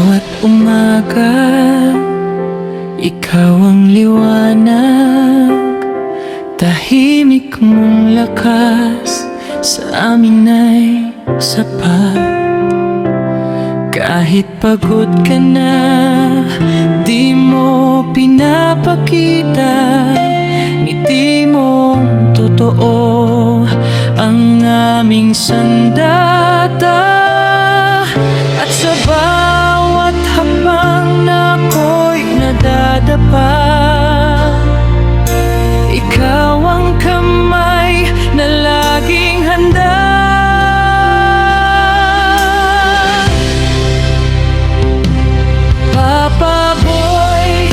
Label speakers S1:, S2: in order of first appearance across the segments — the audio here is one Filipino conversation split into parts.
S1: bawat umaga, ikaw ang liwanag. Tahimik mong lakas sa amin ay sapat. Kahit pagod ka na, di mo pinapakita. Ngiti mong totoo ang aming sandata. At sa bawat hakbang na ako'y nadadapa, ikaw ang kamay na laging handa. Papa Boy,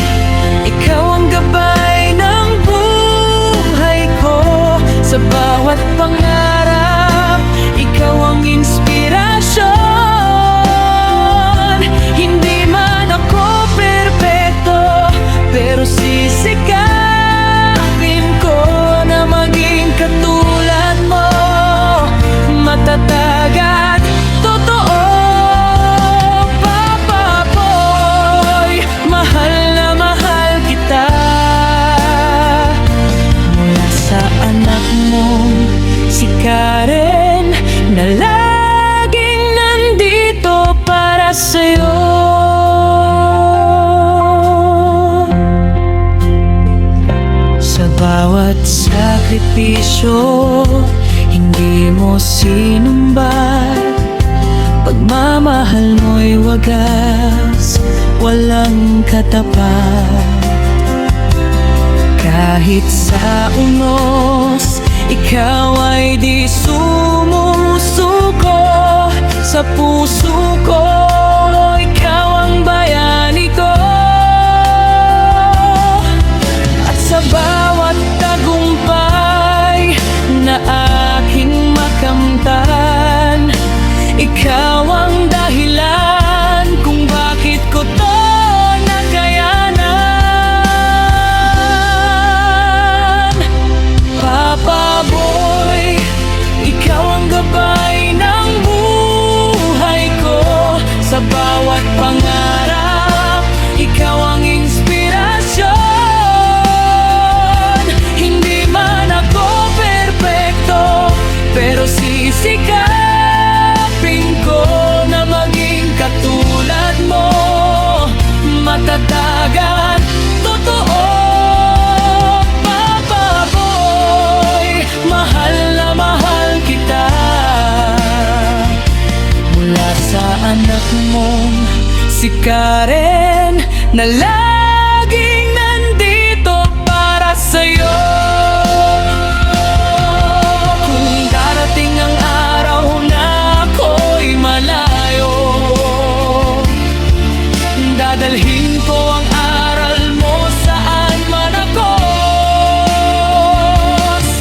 S1: ikaw ang gabay ng buhay ko. Sa bawat pangarap, ikaw ang inspirasyon. Hindi man ako perpekto, pero sisikapin ko na maging katulad mo. Matatag at totoo. Papa Boy, mahal na mahal kita. Mula sa anak mong si Karen, na laging nandito para sa'yo. Sa bawat sakripisyo, hindi mo sinumbat. Pagmamahal mo'y wagas, walang katapat. Kahit sa unos, ikaw ay di sumusuko. Sa puso ko, ikaw ang bayani ko. At sa bawat tagumpay na aking makamtan, ikaw ang dahilan kung bakit ko to nakayanan. Papa Boy, ikaw ang gabay ng buhay ko. Sa bawat pangarap, ikaw ang inspirasyon. Hindi man ako perpekto, pero sisikapin ko na maging katulad mo. Matatag at totoo. Papa Boy, mahal na mahal kita. Mula sa anak mong si Karen, na laging nandito para sa'yo. Kung darating ang araw na ako'y malayo, dadalhin ko ang aral mo saan man ako.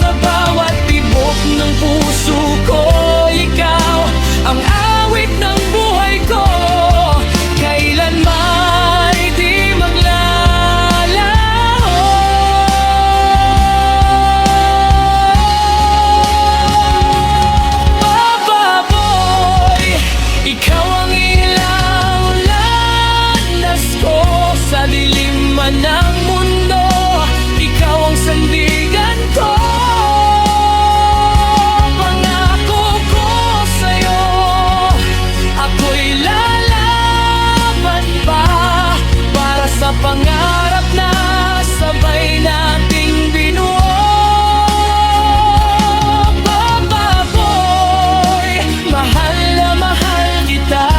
S1: Sa bawat tibok ng puso ko, ikaw ang awit ng buhay ko. Kailanman di maglalaho. Papa Boy, ikaw ang ilang landas ko sa dilim man ng mundo. Ikaw ang sandigan ko. Pangako ko sa'yo, ako'y lalaban pa para sa pangarap na sabay nating binuo. Papa Boy, mahal na mahal kita.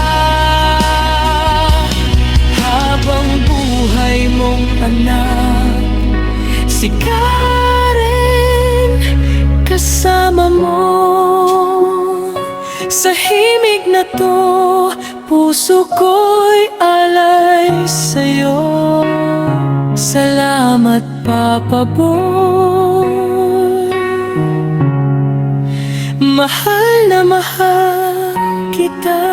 S1: Habang buhay mong anak, si Karen kasama mo. Sa himig na to, puso ko'y alay sa'yo. Salamat Papa Boy, mahal na mahal kita.